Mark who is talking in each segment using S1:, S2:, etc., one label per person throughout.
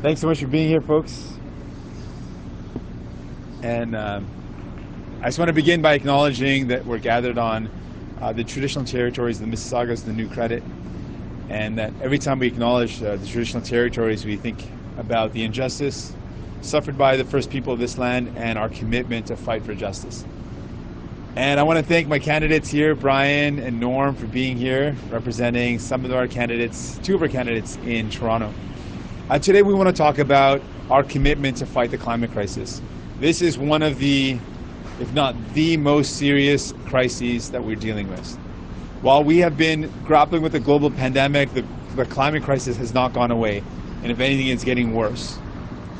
S1: Thanks so much for being here, folks. And I just want to begin by acknowledging that we're gathered on the traditional territories, the Mississaugas, the New Credit, and that every time we acknowledge the traditional territories, we think about the injustice suffered by the first people of this land and our commitment to fight for justice. And I want to thank my candidates here, Brian and Norm, for being here, representing some of our candidates, two of our candidates in Toronto. Today we want to talk about our commitment to fight the climate crisis. This is one of the, if not the most serious crises that we're dealing with. While we have been grappling with the global pandemic, the climate crisis has not gone away, and if anything, it's getting worse.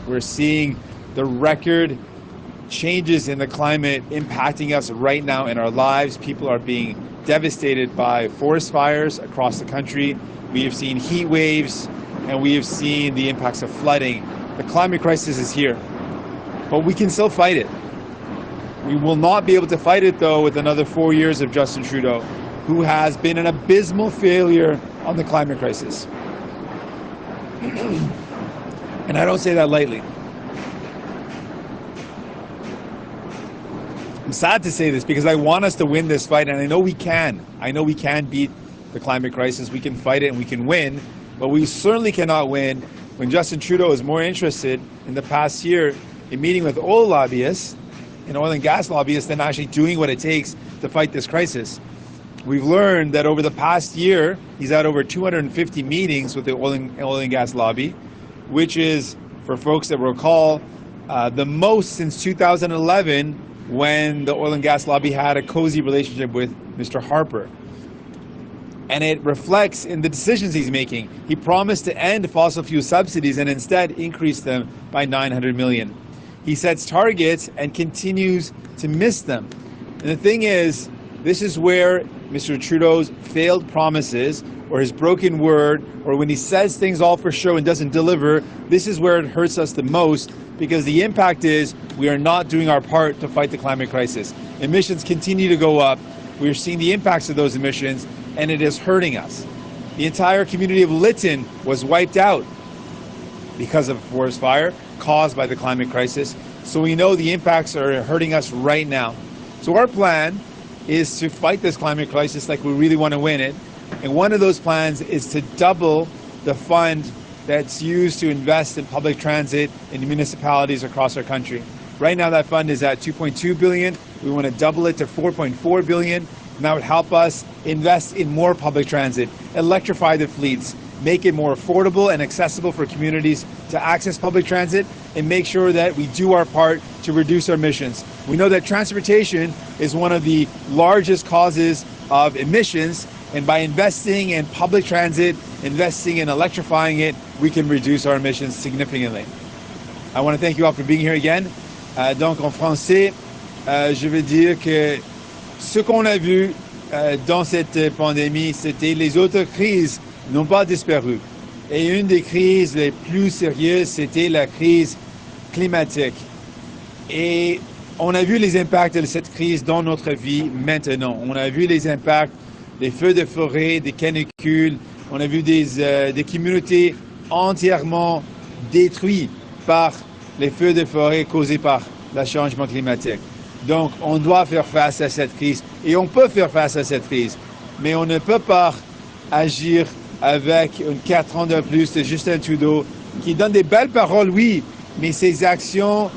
S1: We're seeing the record changes in the climate impacting us right now in our lives. People are being devastated by forest fires across the country. We have seen heat waves, and we have seen the impacts of flooding. The climate crisis is here, but we can still fight it. We will not be able to fight it, though, with another 4 years of Justin Trudeau, who has been an abysmal failure on the climate crisis. And I don't say that lightly. I'm sad to say this because I want us to win this fight, and I know we can. I know we can beat the climate crisis. We can fight it and we can win. But we certainly cannot win when Justin Trudeau is more interested in the past year in meeting with oil lobbyists and oil and gas lobbyists than actually doing what it takes to fight this crisis. We've learned that over the past year, he's had over 250 meetings with the oil and gas lobby, which is, for folks that recall, the most since 2011 when the oil and gas lobby had a cozy relationship with Mr. Harper. And it reflects in the decisions he's making. He promised to end fossil fuel subsidies and instead increase them by $900 million. He sets targets and continues to miss them. And the thing is, this is where Mr. Trudeau's failed promises or his broken word, or when he says things all for show and doesn't deliver, this is where it hurts us the most, because the impact is we are not doing our part to fight the climate crisis. Emissions continue to go up. We're seeing the impacts of those emissions, and it is hurting us. The entire community of Lytton was wiped out because of a forest fire caused by the climate crisis. So we know the impacts are hurting us right now. So our plan is to fight this climate crisis like we really want to win it. And one of those plans is to double the fund that's used to invest in public transit in municipalities across our country. Right now that fund is at $2.2 billion. We want to double it to $4.4 billion. And that would help us invest in more public transit, electrify the fleets, make it more affordable and accessible for communities to access public transit, and make sure that we do our part to reduce our emissions. We know that transportation is one of the largest causes of emissions, and by investing in public transit, investing in electrifying it, we can reduce our emissions significantly. I want to thank you all for being here again. Donc en français, je veux dire que ce qu'on a vu dans cette pandémie, c'était les autres crises n'ont pas disparu. Et une des crises les plus sérieuses, c'était la crise climatique. Et on a vu les impacts de cette crise dans notre vie maintenant. On a vu les impacts des feux de forêt, des canicules. On a vu des communautés entièrement détruites par les feux de forêt causés par le changement climatique. Donc, on doit faire face à cette crise, et on peut faire face à cette crise, mais on ne peut pas agir avec 4 ans de plus de Justin Trudeau, qui donne des belles paroles, oui, mais ses actions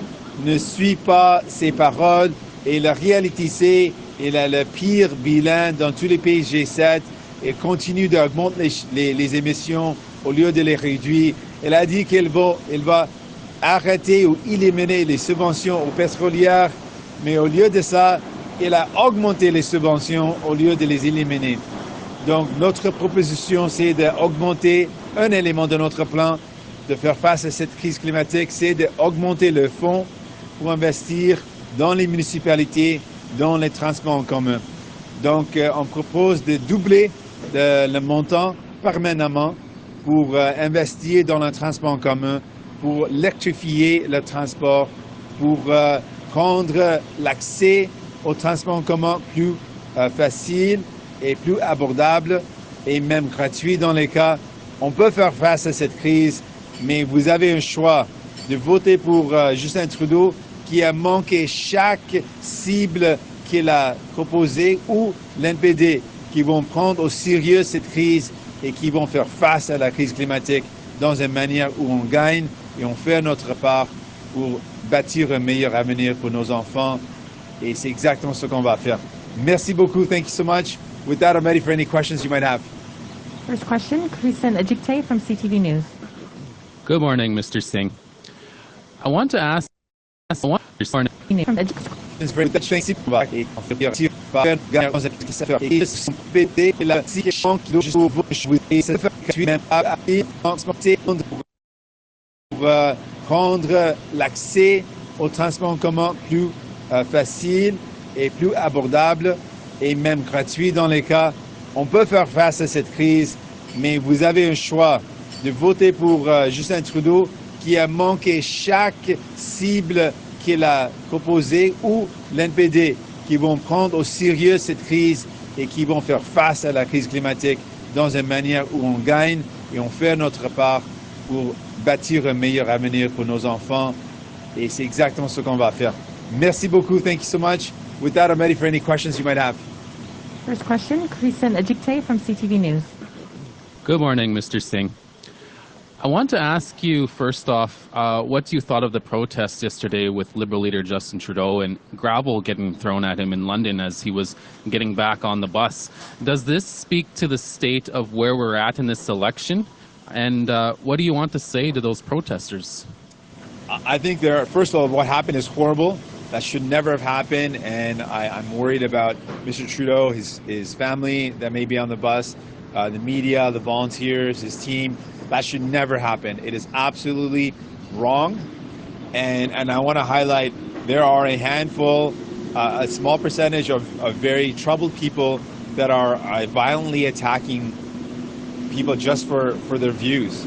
S1: ne suivent pas ses paroles, et la réalité c'est qu'il a le pire bilan dans tous les pays G7, et continue d'augmenter les émissions au lieu de les réduire. Elle a dit qu'elle va arrêter ou éliminer les subventions aux pétrolières, mais au lieu de ça, elle a augmenté les subventions au lieu de les éliminer. Donc notre proposition, c'est d'augmenter un élément de notre plan, de faire face à cette crise climatique, c'est d'augmenter le fonds pour investir dans les municipalités, dans les transports en commun. Donc on propose de doubler le montant permanemment pour investir dans le transport en commun, pour électrifier le transport, pour rendre l'accès au transport en commun plus facile et plus abordable et même gratuit dans les cas. On peut faire face à cette crise mais vous avez un choix de voter pour Justin Trudeau qui a manqué chaque cible qu'il a proposée ou l'NPD qui vont prendre au sérieux cette crise et qui vont faire face à la crise climatique dans une manière où on gagne et on fait notre part pour bâtir un meilleur avenir pour nos enfants. Et c'est exactement ce qu'on va faire. Merci beaucoup. Thank you so much. With that, I'm ready for any questions you might have.
S2: First question, Christian Ejikte from CTV News.
S3: Good morning, Mr. Singh. I want to ask
S1: rendre l'accès au transport en commun plus facile et plus abordable et même gratuit dans les cas. On peut faire face à cette crise, mais vous avez un choix de voter pour Justin Trudeau qui a manqué chaque cible qu'il a proposée ou l'NPD qui vont prendre au sérieux cette crise et qui vont faire face à la crise climatique dans une manière où on gagne et on fait notre part pour bâtir un meilleur avenir pour nos enfants. Et c'est exactement ce qu'on va faire. Merci beaucoup. Thank you so much. With that, I'm ready for any questions you might have.
S2: First question, Christian Ejikte from CTV News.
S3: Good morning, Mr. Singh. I want to ask you, first off, what you thought of the protests yesterday with Liberal Leader Justin Trudeau and gravel getting thrown at him in London as he was getting back on the bus. Does this speak to the state of where we're at in this election? And what do you want to say to those protesters?
S1: I think first of all, what happened is horrible. That should never have happened, and I'm worried about Mr. Trudeau, his family that may be on the bus, the media, the volunteers, his team. That should never happen. It is absolutely wrong, and I want to highlight there are a handful, a small percentage of very troubled people that are violently attacking people just for their views.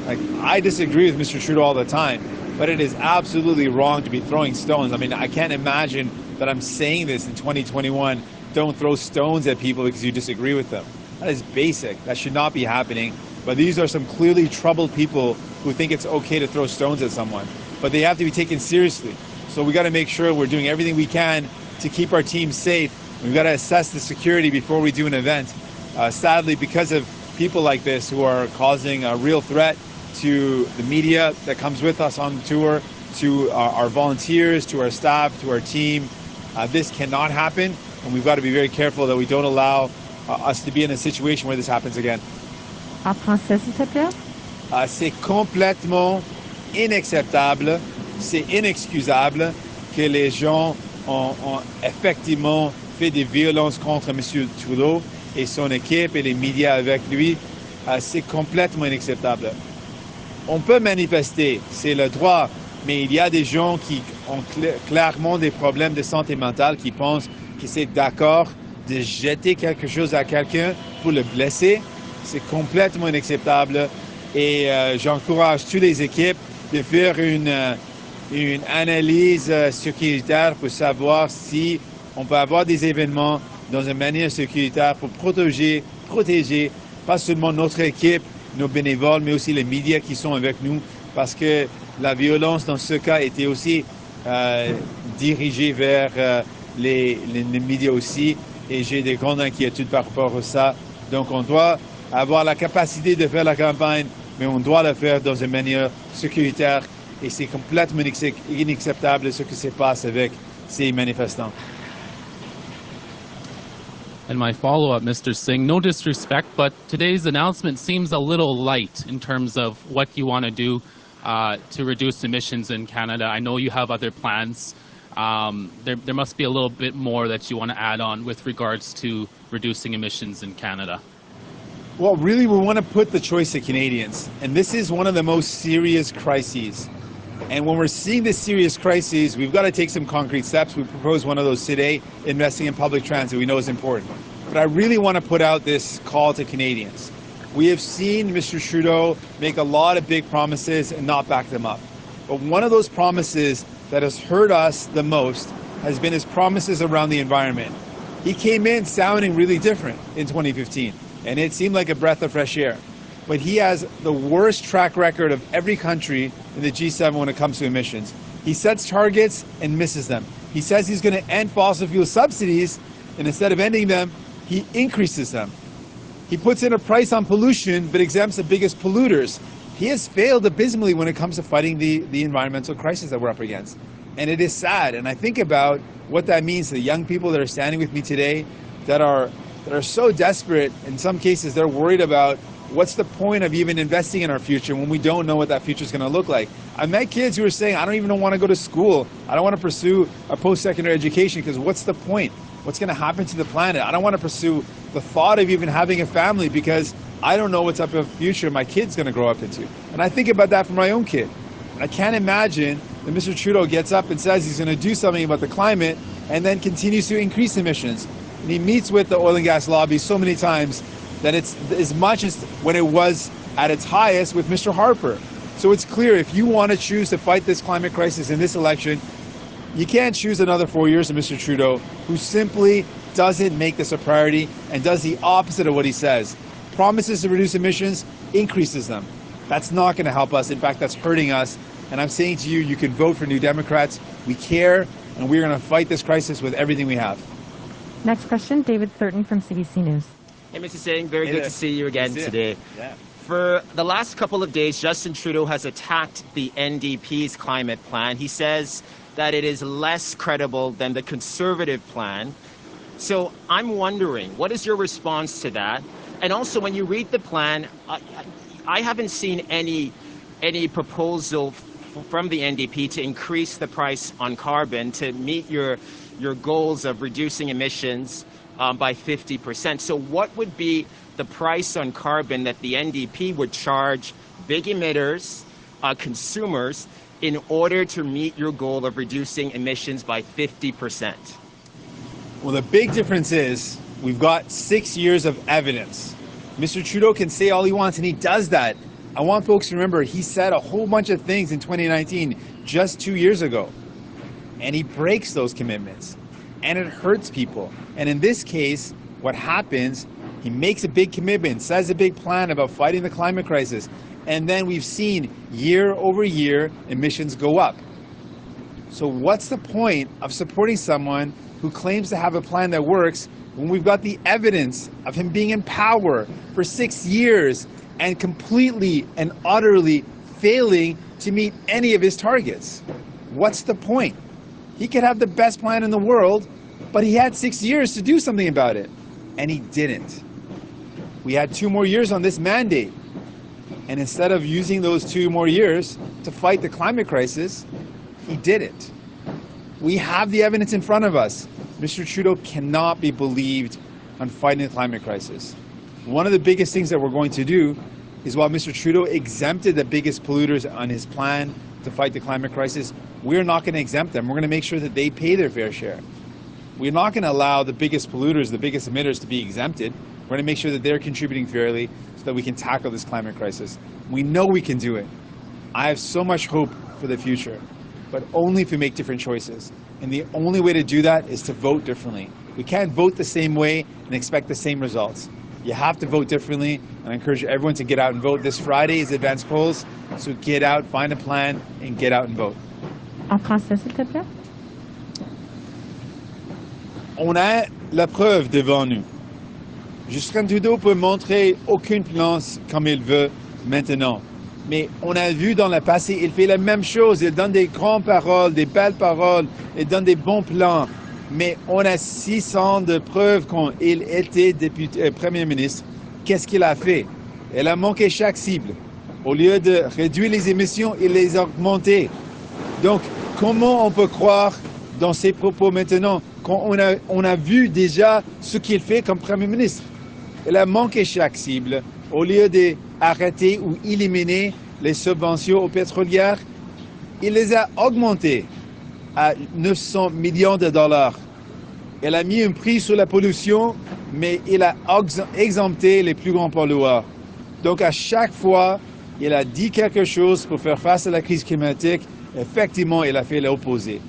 S1: Like, I disagree with Mr. Trudeau all the time, but it is absolutely wrong to be throwing stones. I mean, I can't imagine that I'm saying this in 2021, don't throw stones at people because you disagree with them. That is basic. That should not be happening. But these are some clearly troubled people who think it's okay to throw stones at someone. But they have to be taken seriously. So we got to make sure we're doing everything we can to keep our team safe. We've got to assess the security before we do an event. Sadly, because of people like this who are causing a real threat to the media that comes with us on the tour, to our volunteers, to our staff, to our team, this cannot happen. And we've got to be very careful that we don't allow us to be in a situation where this happens again.
S2: En français, s'il te plaît.
S1: C'est complètement inacceptable, c'est inexcusable que les gens ont effectivement fait des violences contre M. Trudeau et son équipe et les médias avec lui. C'est complètement inacceptable. On peut manifester, c'est le droit, mais il y a des gens qui ont clairement des problèmes de santé mentale, qui pensent que c'est d'accord de jeter quelque chose à quelqu'un pour le blesser. C'est complètement inacceptable et j'encourage toutes les équipes de faire une analyse sécuritaire pour savoir si on peut avoir des événements dans une manière sécuritaire pour protéger pas seulement notre équipe, nos bénévoles, mais aussi les médias qui sont avec nous, parce que la violence dans ce cas était aussi dirigée vers les médias aussi, et j'ai des grandes inquiétudes par rapport à ça. Donc on doit avoir la capacité de faire la campagne, mais on doit le faire dans une manière sécuritaire, et c'est complètement inacceptable ce qui se passe avec ces manifestants.
S3: And my follow-up, Mr. Singh, no disrespect, but today's announcement seems a little light in terms of what you want to do to reduce emissions in Canada. I know you have other plans. There must be a little bit more that you want to add on with regards to reducing emissions in Canada.
S1: Well, really, we want to put the choice to Canadians, and this is one of the most serious crises. And when we're seeing this serious crisis, we've got to take some concrete steps. We propose one of those today, investing in public transit. We know it's important. But I really want to put out this call to Canadians. We have seen Mr. Trudeau make a lot of big promises and not back them up. But one of those promises that has hurt us the most has been his promises around the environment. He came in sounding really different in 2015, and it seemed like a breath of fresh air. but he has the worst track record of every country in the G7 when it comes to emissions. He sets targets and misses them. He says he's going to end fossil fuel subsidies, and instead of ending them, he increases them. He puts in a price on pollution, but exempts the biggest polluters. He has failed abysmally when it comes to fighting the environmental crisis that we're up against. And it is sad. And I think about what that means to the young people that are standing with me today that are so desperate. In some cases, they're worried about what's the point of even investing in our future when we don't know what that future is going to look like. I met kids who are saying, I don't even want to go to school. I don't want to pursue a post-secondary education because what's the point? What's going to happen to the planet? I don't want to pursue the thought of even having a family because I don't know what's up in the future my kid's going to grow up into. And I think about that for my own kid. I can't imagine that Mr. Trudeau gets up and says he's going to do something about the climate and then continues to increase emissions. And he meets with the oil and gas lobby so many times that it's as much as when it was at its highest with Mr. Harper. So it's clear if you want to choose to fight this climate crisis in this election, you can't choose another 4 years of Mr. Trudeau, who simply doesn't make this a priority and does the opposite of what he says. Promises to reduce emissions, increases them. That's not going to help us. In fact, that's hurting us. And I'm saying to you, you can vote for New Democrats. We care, and we're going to fight this crisis with everything we have.
S2: Next question, David Thurton from CBC News.
S4: Hey, Mr. Singh, very good to see you again today.
S1: Yeah.
S4: For the last couple of days, Justin Trudeau has attacked the NDP's climate plan. He says that it is less credible than the Conservative plan. So I'm wondering, what is your response to that? And also, when you read the plan, I haven't seen any proposal from the NDP to increase the price on carbon to meet your goals of reducing emissions by 50%. So what would be the price on carbon that the NDP would charge big emitters, consumers, in order to meet your goal of reducing emissions by 50%?
S1: Well, the big difference is we've got 6 years of evidence. Mr. Trudeau can say all he wants, and he does that. I want folks to remember he said a whole bunch of things in 2019, just 2 years ago. And he breaks those commitments. And it hurts people. And in this case, what happens, he makes a big commitment, says a big plan about fighting the climate crisis. And then we've seen year over year emissions go up. So what's the point of supporting someone who claims to have a plan that works when we've got the evidence of him being in power for 6 years and completely and utterly failing to meet any of his targets? What's the point? He could have the best plan in the world, but he had 6 years to do something about it, and he didn't. We had 2 more years on this mandate, and instead of using those 2 more years to fight the climate crisis, he didn't. We have the evidence in front of us. Mr. Trudeau cannot be believed on fighting the climate crisis. One of the biggest things that we're going to do is while Mr. Trudeau exempted the biggest polluters on his plan to fight the climate crisis, we're not going to exempt them. We're going to make sure that they pay their fair share. We're not going to allow the biggest polluters, the biggest emitters to be exempted. We're going to make sure that they're contributing fairly so that we can tackle this climate crisis. We know we can do it. I have so much hope for the future, but only if we make different choices. And the only way to do that is to vote differently. We can't vote the same way and expect the same results. You have to vote differently, and I encourage everyone to get out and vote. This Friday is advanced polls, so get out, find a plan, and get out and vote.
S2: En français, s'il te plaît.
S1: On a la preuve devant nous. Justin Trudeau peut montrer aucun plan comme il veut maintenant. Mais on a vu dans le passé, il fait la même chose. Il donne des grandes paroles, des belles paroles. Il donne des bons plans. Mais on a 6 ans de preuves quand il était Premier ministre. Qu'est-ce qu'il a fait? Il a manqué chaque cible. Au lieu de réduire les émissions, il les a augmentées. Donc, comment on peut croire dans ses propos maintenant quand on a vu déjà ce qu'il fait comme Premier ministre? Il a manqué chaque cible. Au lieu d'arrêter ou éliminer les subventions aux pétrolières, il les a augmentées à 900 millions de dollars. Il a mis un prix sur la pollution, mais il a exempté les plus grands pollueurs. Donc à chaque fois, il a dit quelque chose pour faire face à la crise climatique. Effectivement, il a fait l'opposé.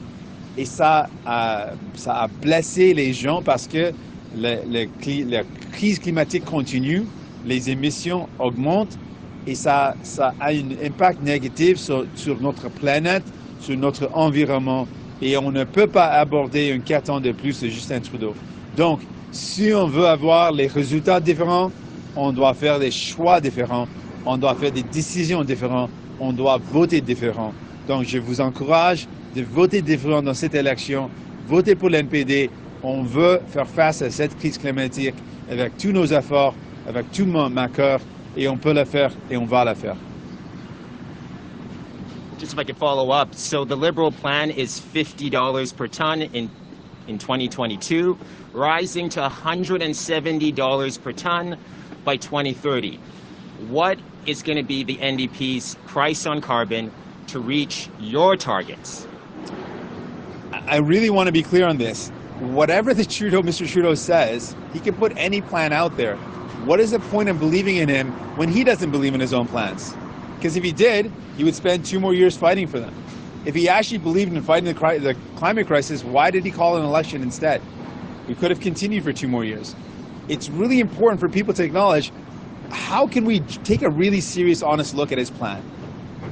S1: Et ça a blessé les gens parce que la crise climatique continue, les émissions augmentent et ça a un impact négatif sur notre planète, sur notre environnement. Et on ne peut pas aborder un carton de plus de Justin Trudeau. Donc, si on veut avoir les résultats différents, on doit faire des choix différents, on doit faire des décisions différentes, on doit voter différents. Donc, je vous encourage de voter différent dans cette élection, voter pour l'NPD. On veut faire face à cette crise climatique avec tous nos efforts, avec tout mon cœur, et on peut le faire et on va le faire.
S4: Just if I could follow up, so the Liberal plan is $50 per ton in 2022, rising to $170 per ton by 2030. What is going to be the NDP's price on carbon to reach your targets?
S1: I really want to be clear on this. Whatever Mr. Trudeau says, he can put any plan out there. What is the point of believing in him when he doesn't believe in his own plans? Because if he did, he would spend 2 more years fighting for them. If he actually believed in fighting the climate crisis, why did he call an election instead? We could have continued for 2 more years. It's really important for people to acknowledge, how can we take a really serious, honest look at his plan?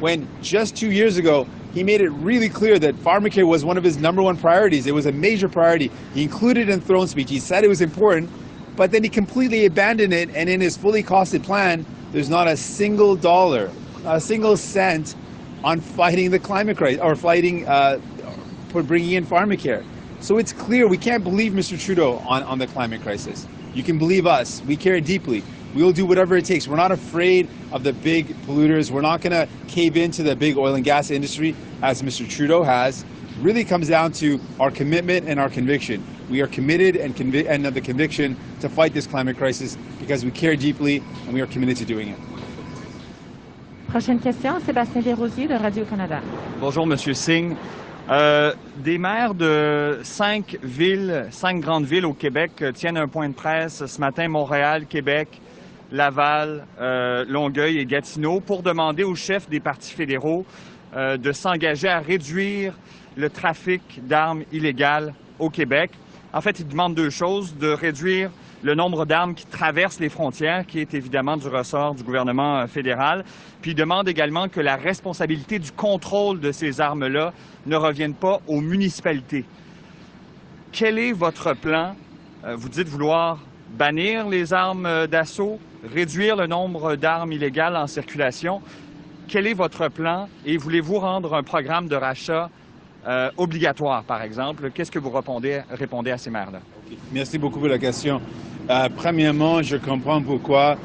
S1: When just 2 years ago, he made it really clear that pharmacare was one of his #1 priorities. It was a major priority. He included it in throne speech. He said it was important, but then he completely abandoned it, and in his fully costed plan, there's not a single dollar, a single cent on fighting the climate crisis, or fighting for bringing in pharmacare. So it's clear we can't believe Mr. Trudeau on the climate crisis. You can believe us. We care deeply. We will do whatever it takes. We're not afraid of the big polluters. We're not going to cave into the big oil and gas industry as Mr. Trudeau has. It really comes down to our commitment and our conviction. We are committed and have the conviction to fight this climate crisis because we care deeply and we are committed to doing it.
S2: Prochaine question, Sébastien Desrosiers de Radio-Canada.
S5: Bonjour, Monsieur Singh. Des maires de 5 grandes villes au Québec tiennent un point de presse ce matin, Montréal, Québec, Laval, Longueuil et Gatineau, pour demander aux chefs des partis fédéraux de s'engager à réduire le trafic d'armes illégales au Québec. En fait, ils demandent 2 choses, de réduire le nombre d'armes qui traversent les frontières, qui est évidemment du ressort du gouvernement fédéral. Puis ils demandent également que la responsabilité du contrôle de ces armes-là ne revienne pas aux municipalités. Quel est votre plan? Vous dites vouloir bannir les armes d'assaut, réduire le nombre d'armes illégales en circulation. Quel est votre plan et voulez-vous rendre un programme de rachat obligatoire, par exemple? Qu'est-ce que vous répondez à ces maires-là?
S1: Merci beaucoup pour la question. Premièrement, je comprends pourquoi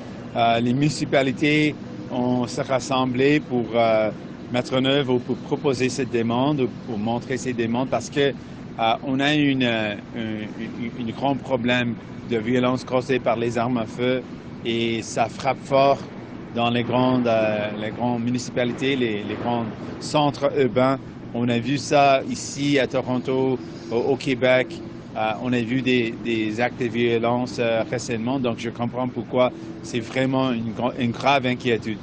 S1: les municipalités ont se rassemblé pour mettre en œuvre ou pour proposer cette demande, pour montrer ces demandes, parce que on a un grand problème de violence causée par les armes à feu et ça frappe fort dans les grandes municipalités, les grands centres urbains. On a vu ça ici à Toronto, au Québec. On a vu des actes de violence récemment, donc je comprends pourquoi c'est vraiment une grave inquiétude.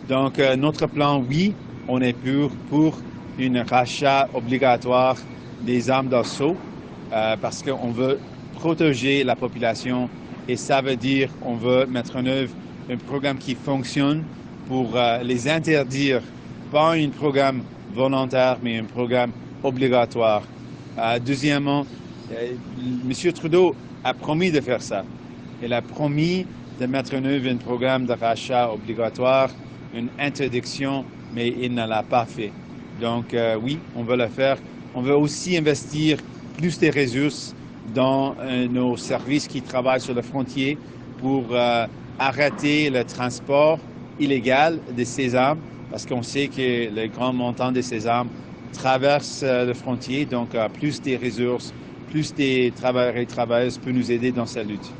S1: Donc notre plan, oui, on est pour un rachat obligatoire des armes d'assaut parce qu'on veut protéger la population et ça veut dire qu'on veut mettre en œuvre un programme qui fonctionne pour les interdire, pas un programme volontaire, mais un programme obligatoire. Deuxièmement, M. Trudeau a promis de faire ça. Il a promis de mettre en œuvre un programme de rachat obligatoire, une interdiction, mais il ne l'a pas fait. Donc oui, on veut le faire. On veut aussi investir plus de ressources dans nos services qui travaillent sur la frontière pour arrêter le transport illégal de ces armes, parce qu'on sait que le grand montant de ces armes traverse la frontière, donc plus de ressources, plus de travailleurs et travailleuses peuvent nous aider dans cette lutte.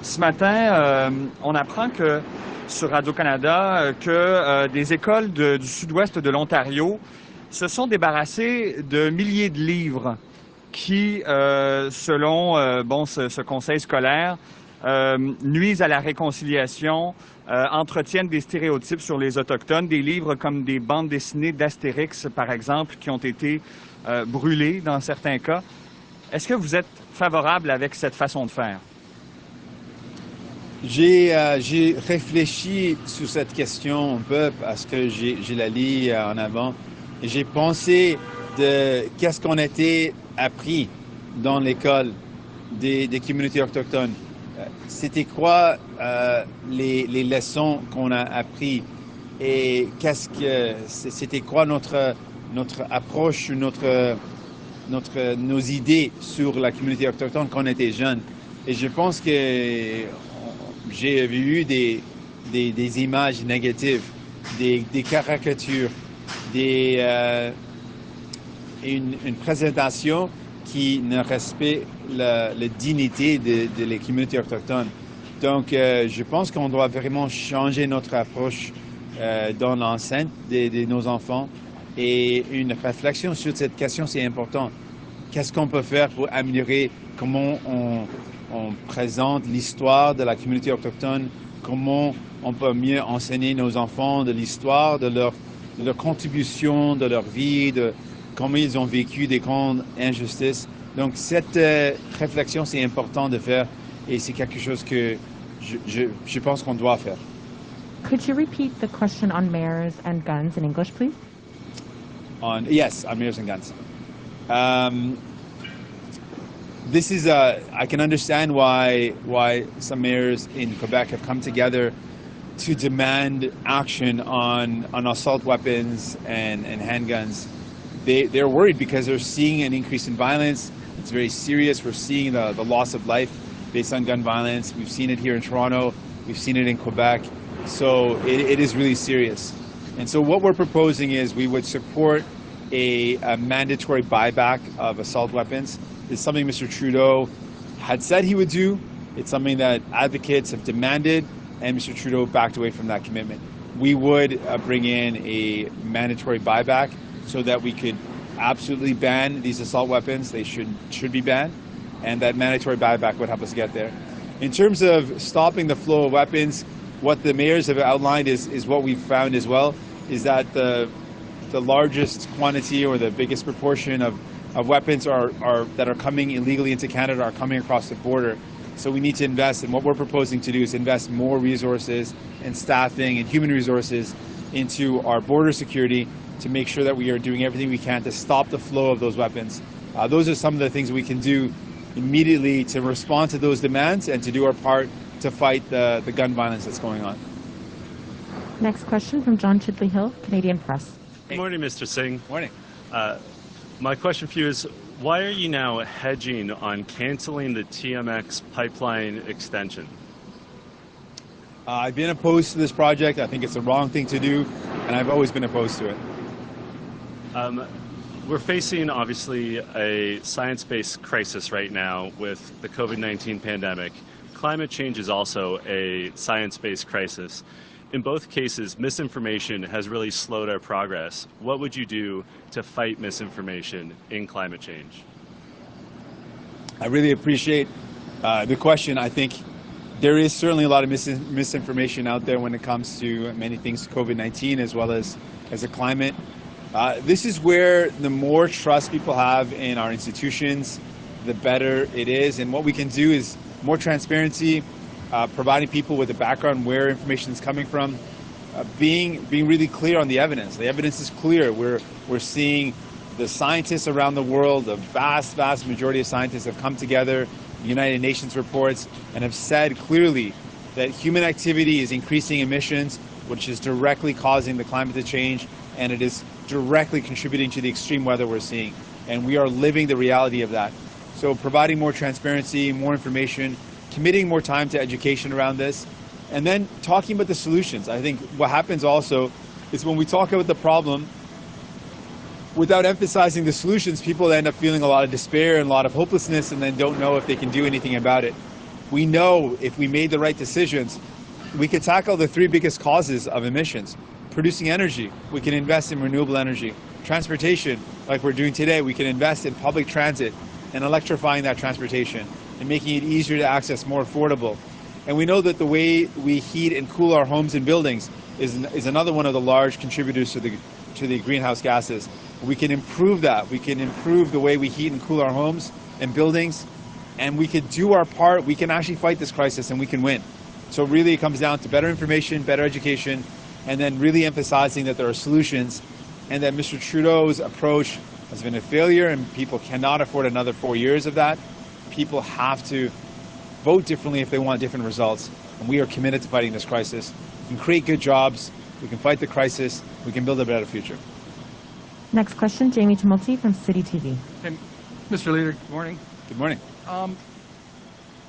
S5: Ce matin, on apprend que sur Radio-Canada que des écoles du sud-ouest de l'Ontario se sont débarrassées de milliers de livres qui, selon ce conseil scolaire, nuisent à la réconciliation, entretiennent des stéréotypes sur les Autochtones, des livres comme des bandes dessinées d'Astérix, par exemple, qui ont été brûlées dans certains cas. Est-ce que vous êtes favorable avec cette façon de faire?
S1: J'ai réfléchi sur cette question un peu parce que j'ai la lis en avant et j'ai pensé de qu'est-ce qu'on était appris dans l'école des communautés autochtones. C'était quoi les leçons qu'on a appris et c'était quoi notre approche, nos idées sur la communauté autochtone quand on était jeune. Et je pense que j'ai vu des images négatives, des caricatures, une présentation qui ne respecte la dignité de les communautés autochtones. Donc, je pense qu'on doit vraiment changer notre approche dans l'enceinte de nos enfants. Et une réflexion sur cette question, c'est important. Qu'est-ce qu'on peut faire pour améliorer comment on présente l'histoire de la communauté autochtone, comment on peut mieux enseigner nos enfants de l'histoire, de leur contribution, de leur vie, de comment ils ont vécu des grandes injustices. Donc cette réflexion, c'est important de faire et c'est quelque chose que je pense qu'on doit faire.
S2: Could you repeat the question on mayors and guns in English, please?
S1: Yes, on mayors and guns. This is I can understand why some mayors in Quebec have come together to demand action on assault weapons and handguns. They're worried because they're seeing an increase in violence. It's very serious. We're seeing the loss of life based on gun violence. We've seen it here in Toronto. We've seen it in Quebec. So it is really serious. And so what we're proposing is we would support a mandatory buyback of assault weapons. It's something Mr. Trudeau had said he would do. It's something that advocates have demanded, and Mr. Trudeau backed away from that commitment. We would bring in a mandatory buyback so that we could absolutely ban these assault weapons. They should be banned, and that mandatory buyback would help us get there. In terms of stopping the flow of weapons, what the mayors have outlined is what we've found as well, is that the largest quantity or the biggest proportion of weapons that are coming illegally into Canada are coming across the border. So we need to invest, and what we're proposing to do is invest more resources and staffing and human resources into our border security to make sure that we are doing everything we can to stop the flow of those weapons. Those are some of the things we can do immediately to respond to those demands and to do our part to fight the gun violence that's going on.
S2: Next question from John Chidley Hill, Canadian Press.
S6: Good morning, Mr. Singh.
S1: Morning.
S6: My question for you is, why are you now hedging on canceling the TMX pipeline extension?
S1: I've been opposed to this project. I think it's the wrong thing to do, and I've always been opposed to it.
S6: We're facing, obviously, a science-based crisis right now with the COVID-19 pandemic. Climate change is also a science-based crisis. In both cases, misinformation has really slowed our progress. What would you do to fight misinformation in climate change?
S1: I really appreciate the question. I think there is certainly a lot of misinformation out there when it comes to many things, COVID-19 as well as the climate. This is where the more trust people have in our institutions, the better it is. And what we can do is more transparency, providing people with a background where information is coming from, being really clear on the evidence. The evidence is clear. We're seeing the scientists around the world, the vast majority of scientists have come together, the United Nations reports, and have said clearly that human activity is increasing emissions, which is directly causing the climate to change, and it is directly contributing to the extreme weather we're seeing. And we are living the reality of that. So providing more transparency, more information, committing more time to education around this, and then talking about the solutions. I think what happens also is when we talk about the problem, without emphasizing the solutions, people end up feeling a lot of despair and a lot of hopelessness and then don't know if they can do anything about it. We know if we made the right decisions, we could tackle the three biggest causes of emissions. Producing energy, we can invest in renewable energy. Transportation, like we're doing today, we can invest in public transit and electrifying that transportation and making it easier to access, more affordable. And we know that the way we heat and cool our homes and buildings is another one of the large contributors to the greenhouse gases. We can improve that. We can improve the way we heat and cool our homes and buildings, and we could do our part. We can actually fight this crisis, and we can win. So really it comes down to better information, better education, and then really emphasizing that there are solutions and that Mr. Trudeau's approach has been a failure and people cannot afford another 4 years of that. People have to vote differently if they want different results. And we are committed to fighting this crisis. We can create good jobs, we can fight the crisis, we can build a better future.
S2: Next question, Jamie Tumulty from City TV.
S7: Hey, Mr. Leader, good morning.
S1: Good morning.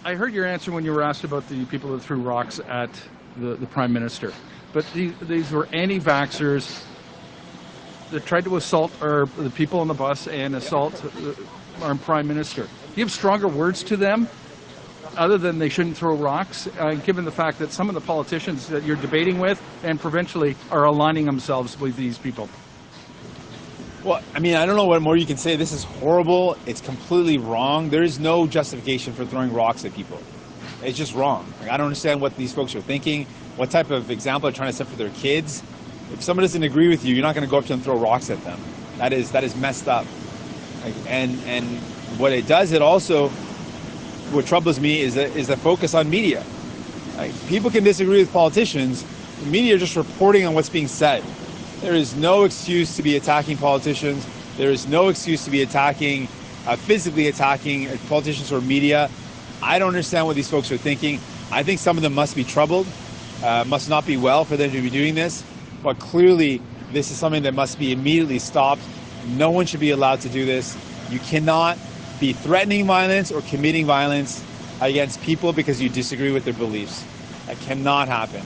S7: I heard your answer when you were asked about the people that threw rocks at the Prime Minister. But these were anti-vaxxers that tried to assault the people on the bus and assault our Prime Minister. Do you have stronger words to them other than they shouldn't throw rocks, given the fact that some of the politicians that you're debating with and provincially are aligning themselves with these people?
S1: Well, I mean, I don't know what more you can say. This is horrible. It's completely wrong. There is no justification for throwing rocks at people. It's just wrong. Like, I don't understand what these folks are thinking, what type of example they're trying to set for their kids. If someone doesn't agree with you, you're not going to go up to them and throw rocks at them. That is messed up. Like, and what it does, it also, what troubles me is the focus on media. Like, people can disagree with politicians. The media are just reporting on what's being said. There is no excuse to be attacking politicians. There is no excuse to be attacking, physically attacking politicians or media. I don't understand what these folks are thinking. I think some of them must be troubled, must not be well for them to be doing this. But clearly, this is something that must be immediately stopped. No one should be allowed to do this. You cannot be threatening violence or committing violence against people because you disagree with their beliefs. That cannot happen.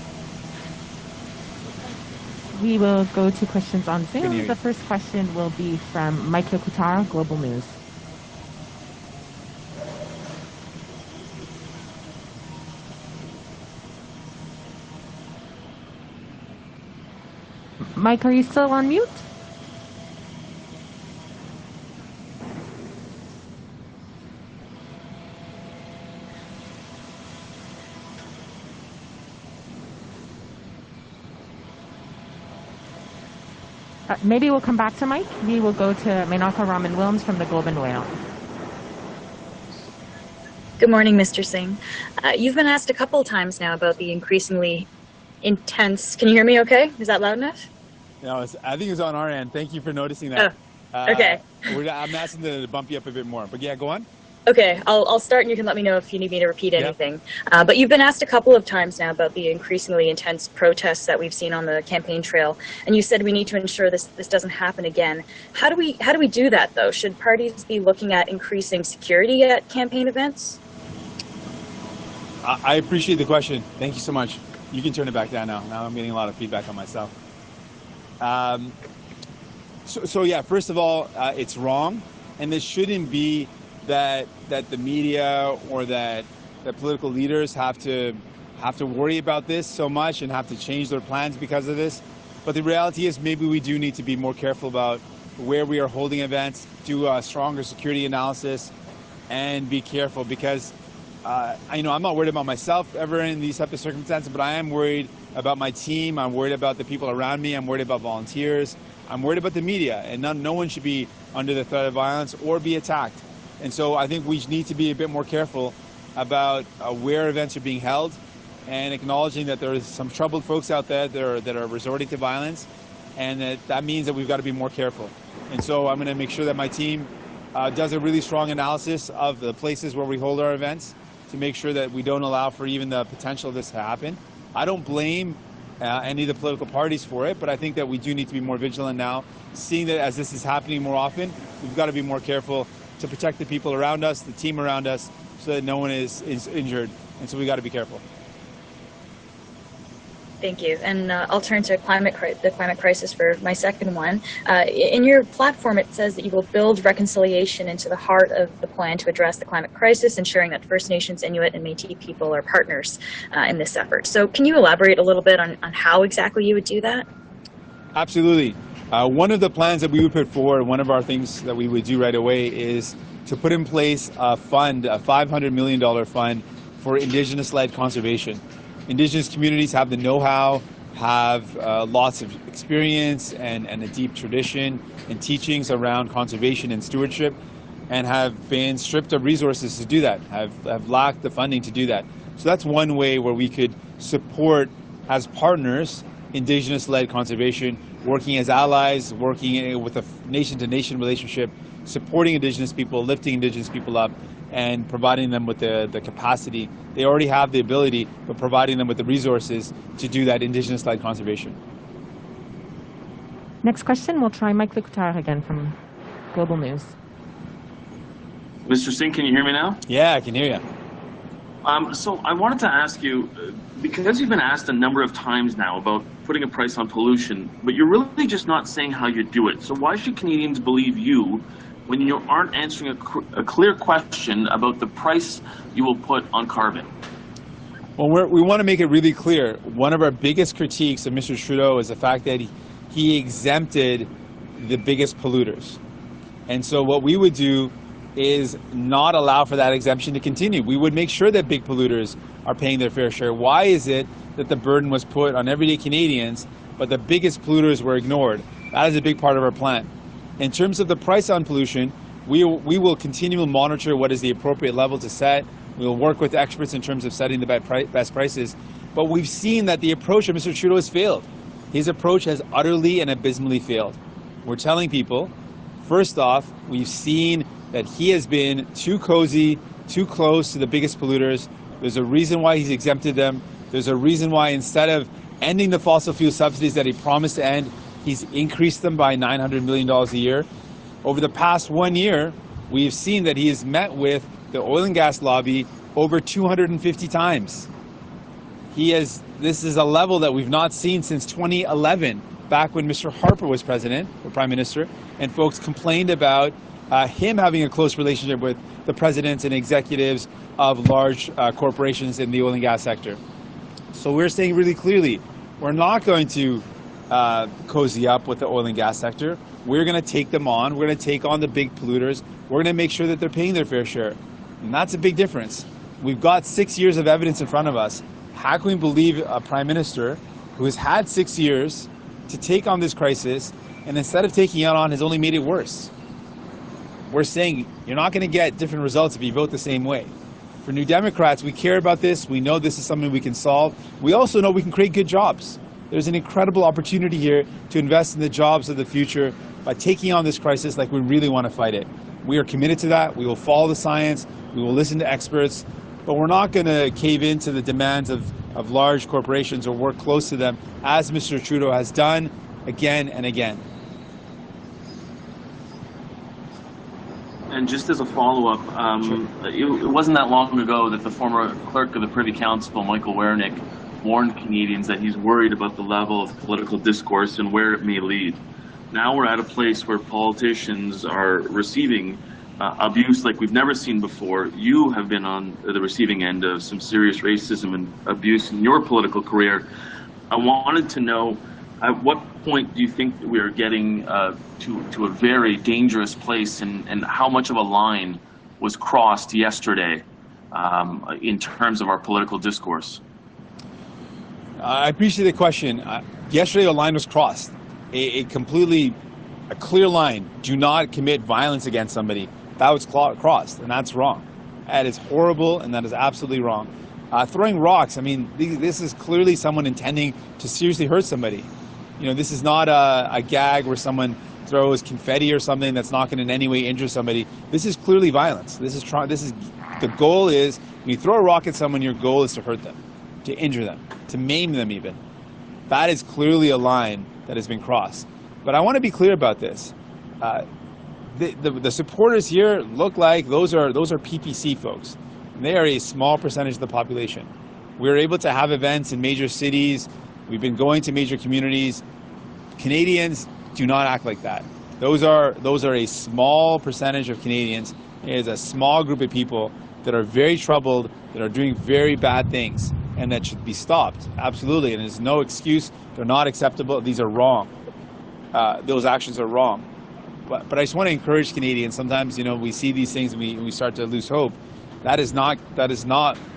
S2: We will go to questions on Zoom.
S1: Good evening.
S2: The first question will be from Michael Kutara, Global News. Mike, are you still on mute? Maybe we'll come back to Mike. We will go to Menaka Raman Wilms from the Globe and Mail.
S8: Good morning, Mr. Singh. You've been asked a couple of times now about the increasingly intense. Can you hear me okay? Is that loud enough?
S1: No, I think it's on our end. Thank you for noticing that.
S8: Oh, okay.
S1: I'm asking to bump you up a bit more. But yeah, go on.
S8: Okay, I'll start and you can let me know if you need me to repeat anything. But you've been asked a couple of times now about the increasingly intense protests that we've seen on the campaign trail, and you said we need to ensure this doesn't happen again. How do we do that, though? Should parties be looking at increasing security at campaign events?
S1: I appreciate the question. Thank you so much. You can turn it back down now. Now I'm getting a lot of feedback on myself. So yeah, first of all, it's wrong, and this shouldn't be that the media or that political leaders have to worry about this so much and have to change their plans because of this. But the reality is maybe we do need to be more careful about where we are holding events, do a stronger security analysis, and be careful because I'm not worried about myself ever in these type of circumstances, but I am worried about my team. I'm worried about the people around me. I'm worried about volunteers. I'm worried about the media, and no one should be under the threat of violence or be attacked. And so I think we need to be a bit more careful about where events are being held and acknowledging that there is some troubled folks out there that are resorting to violence, and that means that we've got to be more careful. And so I'm going to make sure that my team does a really strong analysis of the places where we hold our events to make sure that we don't allow for even the potential of this to happen. I don't blame any of the political parties for it, but I think that we do need to be more vigilant now, seeing that as this is happening more often, we've got to be more careful to protect the people around us, the team around us, so that no one is injured. And so we got to be careful.
S8: Thank you. And I'll turn to the climate crisis for my second one. In your platform, it says that you will build reconciliation into the heart of the plan to address the climate crisis, ensuring that First Nations, Inuit, and Métis people are partners in this effort. So can you elaborate a little bit on how exactly you would do that?
S1: Absolutely. One of the plans that we would put forward, one of our things that we would do right away is to put in place a fund, a $500 million fund for Indigenous-led conservation. Indigenous communities have the know-how, have lots of experience and a deep tradition and teachings around conservation and stewardship, and have been stripped of resources to do that, have lacked the funding to do that. So that's one way where we could support as partners Indigenous-led conservation, working as allies, working with a nation-to-nation relationship, supporting Indigenous people, lifting Indigenous people up, and providing them with the capacity. They already have the ability, but providing them with the resources to do that Indigenous-led conservation.
S2: Next question, we'll try Mike Lecouteur again from Global News.
S9: Mr. Singh, can you hear me now?
S1: Yeah, I can hear you.
S9: So I wanted to ask you, because you've been asked a number of times now about putting a price on pollution, but you're really just not saying how you do it. So why should Canadians believe you when you aren't answering a clear question about the price you will put on carbon?
S1: Well, we want to make it really clear. One of our biggest critiques of Mr. Trudeau is the fact that he exempted the biggest polluters. And so what we would do is not allow for that exemption to continue. We would make sure that big polluters are paying their fair share. Why is it that the burden was put on everyday Canadians, but the biggest polluters were ignored? That is a big part of our plan. In terms of the price on pollution, we will continue to monitor what is the appropriate level to set. We will work with experts in terms of setting the best prices. But we've seen that the approach of Mr. Trudeau has failed. His approach has utterly and abysmally failed. We're telling people, first off, we've seen that he has been too cozy, too close to the biggest polluters. There's a reason why he's exempted them. There's a reason why instead of ending the fossil fuel subsidies that he promised to end, he's increased them by $900 million a year. Over the past 1 year, we've seen that he has met with the oil and gas lobby over 250 times. This is a level that we've not seen since 2011, back when Mr. Harper was president or prime minister, and folks complained about him having a close relationship with the presidents and executives of large corporations in the oil and gas sector. So we're saying really clearly, we're not going to cozy up with the oil and gas sector. We're going to take them on. We're going to take on the big polluters. We're going to make sure that they're paying their fair share. And that's a big difference. We've got 6 years of evidence in front of us. How can we believe a prime minister who has had 6 years to take on this crisis, and instead of taking it on, has only made it worse? We're saying you're not going to get different results if you vote the same way. For New Democrats, we care about this. We know this is something we can solve. We also know we can create good jobs. There's an incredible opportunity here to invest in the jobs of the future by taking on this crisis like we really want to fight it. We are committed to that. We will follow the science. We will listen to experts. But we're not going to cave into the demands of large corporations or work close to them, as Mr. Trudeau has done again and again.
S9: And just as a follow-up, it wasn't that long ago that the former clerk of the Privy Council, Michael Wernick, warned Canadians that he's worried about the level of political discourse and where it may lead. Now we're at a place where politicians are receiving abuse like we've never seen before. You have been on the receiving end of some serious racism and abuse in your political career. I wanted to know, at what point do you think that we are getting to a very dangerous place, and how much of a line was crossed yesterday in terms of our political discourse?
S1: I appreciate the question. Yesterday a line was crossed. A clear line. Do not commit violence against somebody. That was crossed, and that's wrong. That is horrible, and that is absolutely wrong. Throwing rocks, I mean, this is clearly someone intending to seriously hurt somebody. You know, this is not a gag where someone throws confetti or something that's not going to in any way injure somebody. This is clearly violence. The goal is, when you throw a rock at someone, your goal is to hurt them, to injure them, to maim them even. That is clearly a line that has been crossed. But I want to be clear about this. The supporters here look like those are PPC folks. They are a small percentage of the population. We're able to have events in major cities. We've been going to major communities. Canadians do not act like that. Those are a small percentage of Canadians. It is a small group of people that are very troubled, that are doing very bad things, and that should be stopped. Absolutely, and there's no excuse. They're not acceptable. These are wrong. Those actions are wrong. But I just want to encourage Canadians. Sometimes, you know, we see these things and we start to lose hope. That is not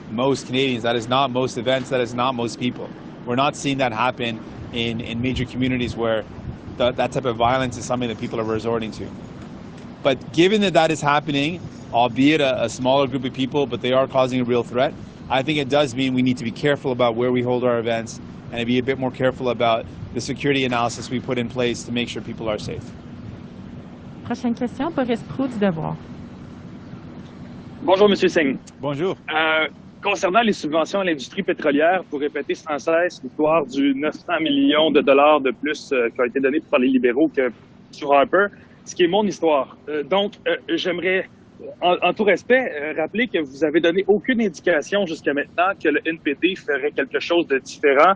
S1: most Canadians. That is not most events. That is not most people. We're not seeing that happen in major communities where that type of violence is something that people are resorting to. But given that is happening, albeit a smaller group of people, but they are causing a real threat, I think it does mean we need to be careful about where we hold our events and be a bit more careful about the security analysis we put in place to make sure people are safe.
S2: Prochaine question, Boris Proulx du Devoir.
S10: Bonjour, M. Singh.
S1: Bonjour.
S10: Concernant les subventions à l'industrie pétrolière, vous répétez sans cesse l'histoire du 900 millions de dollars de plus qui a été donné par les libéraux que sur Harper, ce qui est mon histoire. Donc, j'aimerais, en tout respect, rappeler que vous avez donné aucune indication jusqu'à maintenant que le NPD ferait quelque chose de différent,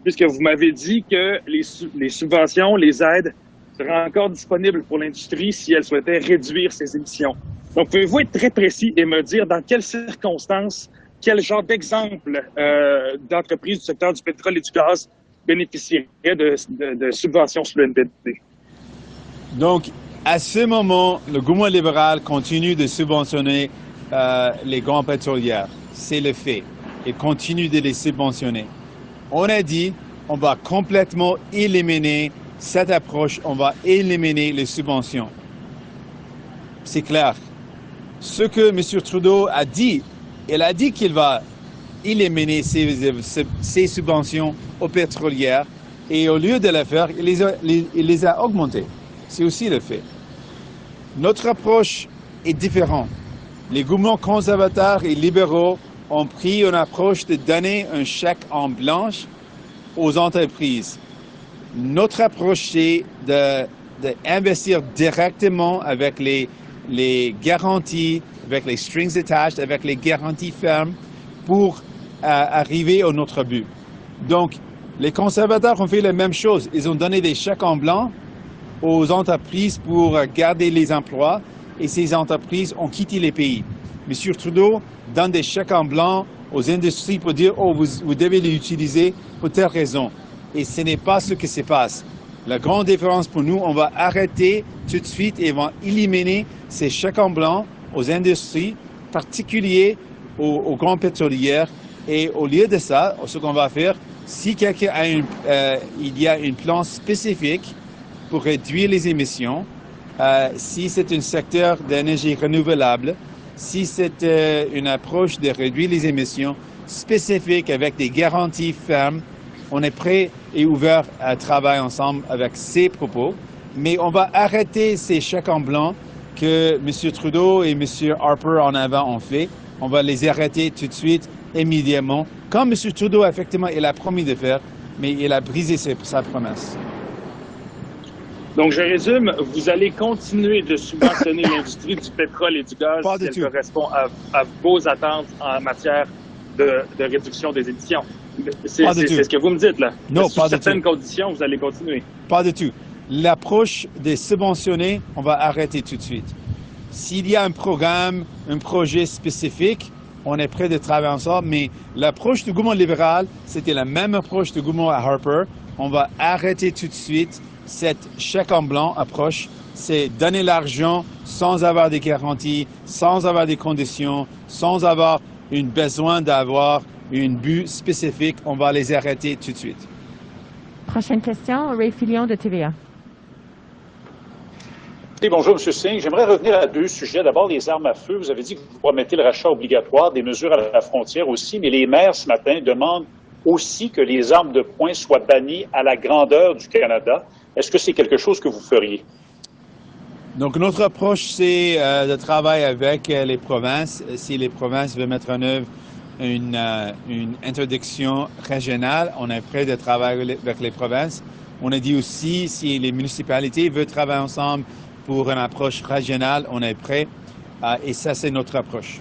S10: puisque vous m'avez dit que les subventions, les aides seraient encore disponibles pour l'industrie si elle souhaitait réduire ses émissions. Donc, pouvez-vous être très précis et me dire dans quelles circonstances, quel genre d'exemple d'entreprise du secteur du pétrole et du gaz bénéficierait de subventions sur le NPD?
S1: Donc, à ce moment, le gouvernement libéral continue de subventionner les grands pétrolières. C'est le fait. Il continue de les subventionner. On a dit, on va complètement éliminer cette approche, on va éliminer les subventions. C'est clair. Ce que M. Trudeau a dit, il a dit qu'il va éliminer ces subventions aux pétrolières et au lieu de le faire, il les a augmentées. C'est aussi le fait. Notre approche est différente. Les gouvernements conservateurs et libéraux ont pris une approche de donner un chèque en blanche aux entreprises. Notre approche, c'est d'investir directement avec les garanties, avec les strings attached, avec les garanties fermes pour arriver à notre but. Donc, les conservateurs ont fait la même chose. Ils ont donné des chèques en blanc aux entreprises pour garder les emplois et ces entreprises ont quitté les pays. M. Trudeau donne des chèques en blanc aux industries pour dire « Oh, vous devez les utiliser pour telle raison ». Et ce n'est pas ce qui se passe. La grande différence pour nous, on va arrêter tout de suite et on va éliminer ces chèques en blanc aux industries, particuliers aux grands pétrolières. Et au lieu de ça, ce qu'on va faire, si quelqu'un a il y a un plan spécifique pour réduire les émissions, si c'est un secteur d'énergie renouvelable, si c'est une approche de réduire les émissions spécifique avec des garanties fermes, on est prêt et ouvert à travailler ensemble avec ces propos, mais on va arrêter ces chèques en blanc que M. Trudeau et M. Harper en avant ont fait. On va les arrêter tout de suite, immédiatement, comme M. Trudeau, effectivement, il a promis de faire, mais il a brisé sa promesse.
S10: Donc, je résume, vous allez continuer de subventionner l'industrie du pétrole et du gaz si elle correspond à vos attentes en matière de réduction des émissions. C'est ce que vous me dites, là.
S1: Non,
S10: sous certaines conditions, vous allez continuer.
S1: Pas du tout. L'approche des subventionnés, on va arrêter tout de suite. S'il y a un programme, un projet spécifique, on est prêt de travailler ensemble, mais l'approche du gouvernement libéral, c'était la même approche du gouvernement à Harper. On va arrêter tout de suite cette chèque en blanc approche. C'est donner l'argent sans avoir des garanties, sans avoir des conditions, sans avoir un besoin d'avoir un but spécifique. On va les arrêter tout de suite.
S2: Prochaine question, Ray Filion de TVA.
S11: Bonjour, M. Singh. J'aimerais revenir à deux sujets. D'abord, les armes à feu. Vous avez dit que vous promettez le rachat obligatoire, des mesures à la frontière aussi, mais les maires, ce matin, demandent aussi que les armes de poing soient bannies à la grandeur du Canada. Est-ce que c'est quelque chose que vous feriez?
S1: Donc, notre approche, c'est de travailler avec les provinces. Si les provinces veulent mettre en œuvre une interdiction régionale, on est prêt de travailler avec les provinces. On a dit aussi, si les municipalités veulent travailler ensemble pour une approche régionale, on est prêt. Et ça, c'est notre approche.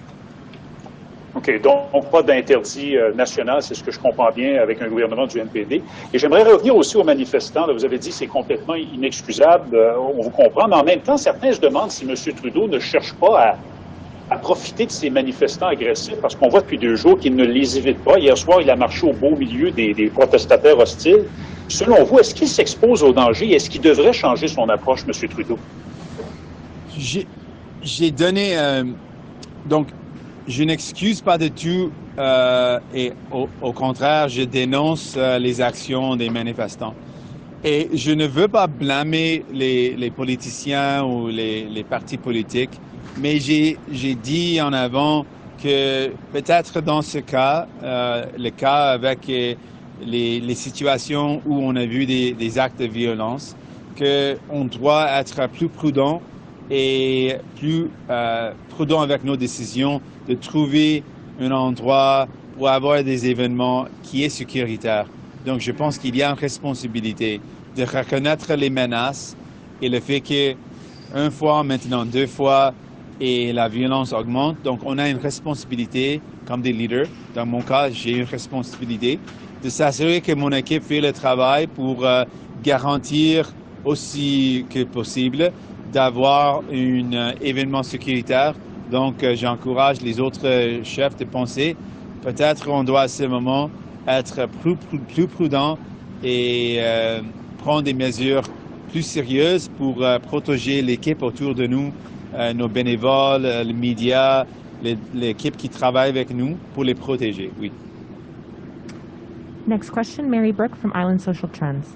S11: OK. Donc, pas d'interdit national, c'est ce que je comprends bien avec un gouvernement du NPD. Et j'aimerais revenir aussi aux manifestants. Là, vous avez dit que c'est complètement inexcusable. On vous comprend. Mais en même temps, certains se demandent si M. Trudeau ne cherche pas à profiter de ces manifestants agressifs, parce qu'on voit depuis 2 jours qu'il ne les évite pas. Hier soir, il a marché au beau milieu des protestataires hostiles. Selon vous, est-ce qu'il s'expose au danger? Est-ce qu'il devrait changer son approche, M. Trudeau?
S1: J'ai donné... donc, je n'excuse pas du tout et au contraire, je dénonce les actions des manifestants. Et je ne veux pas blâmer les politiciens ou les partis politiques, mais j'ai dit en avant que peut-être dans ce cas, le cas avec les situations où on a vu des actes de violence, qu'on doit être plus prudent et plus prudent avec nos décisions, de trouver un endroit pour avoir des événements qui est sécuritaire. Donc je pense qu'il y a une responsabilité de reconnaître les menaces et le fait que une fois, maintenant 2 fois, et la violence augmente. Donc on a une responsabilité comme des leaders. Dans mon cas, j'ai une responsabilité de s'assurer que mon équipe fait le travail pour garantir aussi que possible d'avoir un événement sécuritaire. Donc j'encourage les autres chefs de penser, peut-être on doit à ce moment être plus prudent et prendre des mesures plus sérieuses pour protéger l'équipe autour de nous, nos bénévoles, les médias, l'équipe qui travaille avec nous pour les protéger. Oui.
S2: Next question, Mary Brooke from Island Social Trends.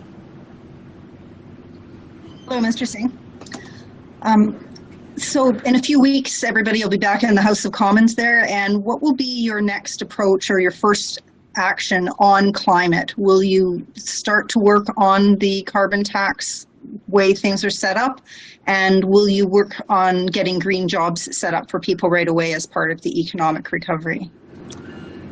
S12: Hello, Mr. Singh. So in a few weeks, everybody will be back in the House of Commons there, and what will be your next approach or your first action on climate? Will you start to work on the carbon tax way things are set up? And will you work on getting green jobs set up for people right away as part of the economic recovery?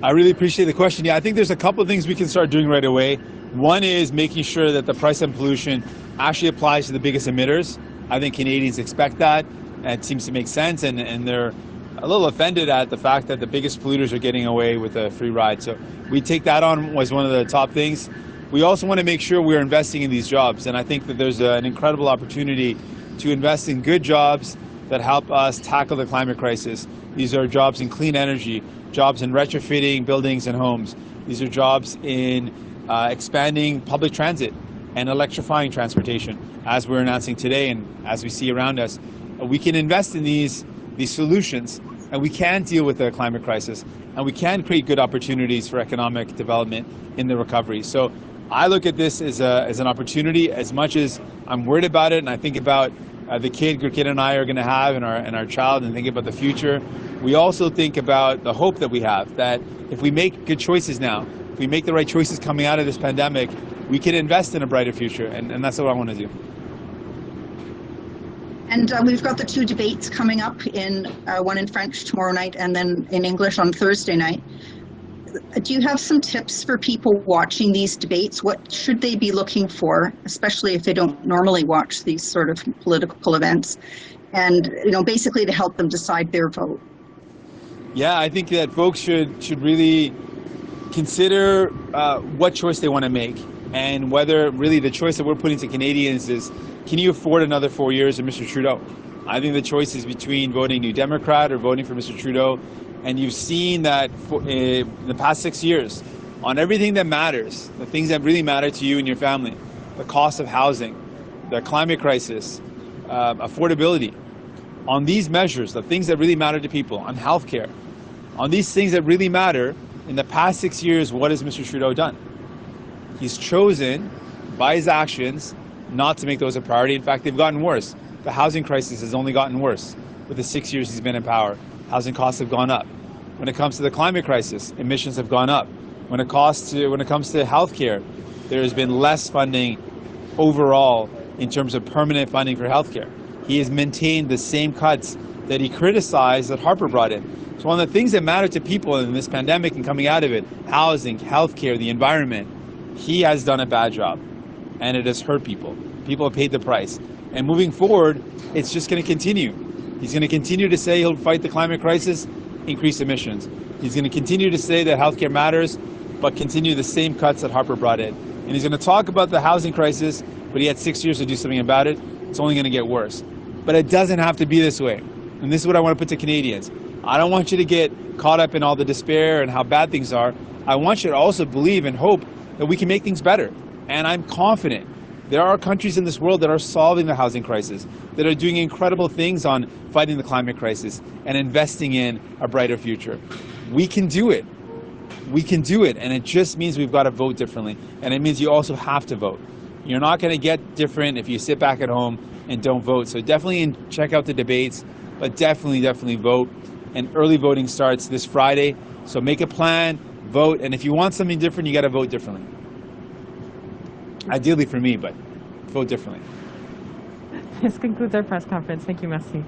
S1: I really appreciate the question. Yeah, I think there's a couple of things we can start doing right away. One is making sure that the price on pollution actually applies to the biggest emitters. I think Canadians expect that, and it seems to make sense, and they're a little offended at the fact that the biggest polluters are getting away with a free ride. So we take that on as one of the top things. We also want to make sure we're investing in these jobs, and I think that there's an incredible opportunity to invest in good jobs that help us tackle the climate crisis. These are jobs in clean energy, jobs in retrofitting buildings and homes. These are jobs in expanding public transit and electrifying transportation, as we're announcing today and as we see around us. We can invest in these solutions, and we can deal with the climate crisis, and we can create good opportunities for economic development in the recovery. So I look at this as an opportunity, as much as I'm worried about it, and I think about the kid and I are going to have, and our child, and think about the future. We also think about the hope that we have, that if we make good choices now, if we make the right choices coming out of this pandemic, we can invest in a brighter future, and that's what I want to do.
S12: And we've got the 2 debates coming up, one in French tomorrow night and then in English on Thursday night. Do you have some tips for people watching these debates? What should they be looking for, especially if they don't normally watch these sort of political events, and basically to help them decide their vote?
S1: Yeah, I think that folks should really consider what choice they want to make, and whether really the choice that we're putting to Canadians is, can you afford another 4 years of Mr. Trudeau? I think the choice is between voting New Democrat or voting for Mr. Trudeau. And you've seen that in the past 6 years, on everything that matters, the things that really matter to you and your family, the cost of housing, the climate crisis, affordability, on these measures, the things that really matter to people, on healthcare, on these things that really matter, in the past 6 years, what has Mr. Trudeau done? He's chosen, by his actions, not to make those a priority. In fact, they've gotten worse. The housing crisis has only gotten worse with the 6 years he's been in power. Housing costs have gone up. When it comes to the climate crisis, emissions have gone up. When it comes to healthcare, there has been less funding overall in terms of permanent funding for healthcare. He has maintained the same cuts that he criticized that Harper brought in. So one of the things that matter to people in this pandemic and coming out of it, housing, healthcare, the environment, he has done a bad job, and it has hurt people. People have paid the price. And moving forward, it's just going to continue. He's going to continue to say he'll fight the climate crisis, increase emissions. He's going to continue to say that healthcare matters, but continue the same cuts that Harper brought in. And he's going to talk about the housing crisis, but he had 6 years to do something about it. It's only going to get worse. But it doesn't have to be this way. And this is what I want to put to Canadians. I don't want you to get caught up in all the despair and how bad things are. I want you to also believe and hope that we can make things better. And I'm confident. There are countries in this world that are solving the housing crisis, that are doing incredible things on fighting the climate crisis and investing in a brighter future. We can do it. We can do it, and it just means we've got to vote differently, and it means you also have to vote. You're not going to get different if you sit back at home and don't vote. So definitely check out the debates, but definitely vote. and early voting starts this Friday. So make a plan, vote, and if you want something different, you got to vote differently. Ideally for me, but vote differently.
S2: This concludes our press conference. Thank you, merci.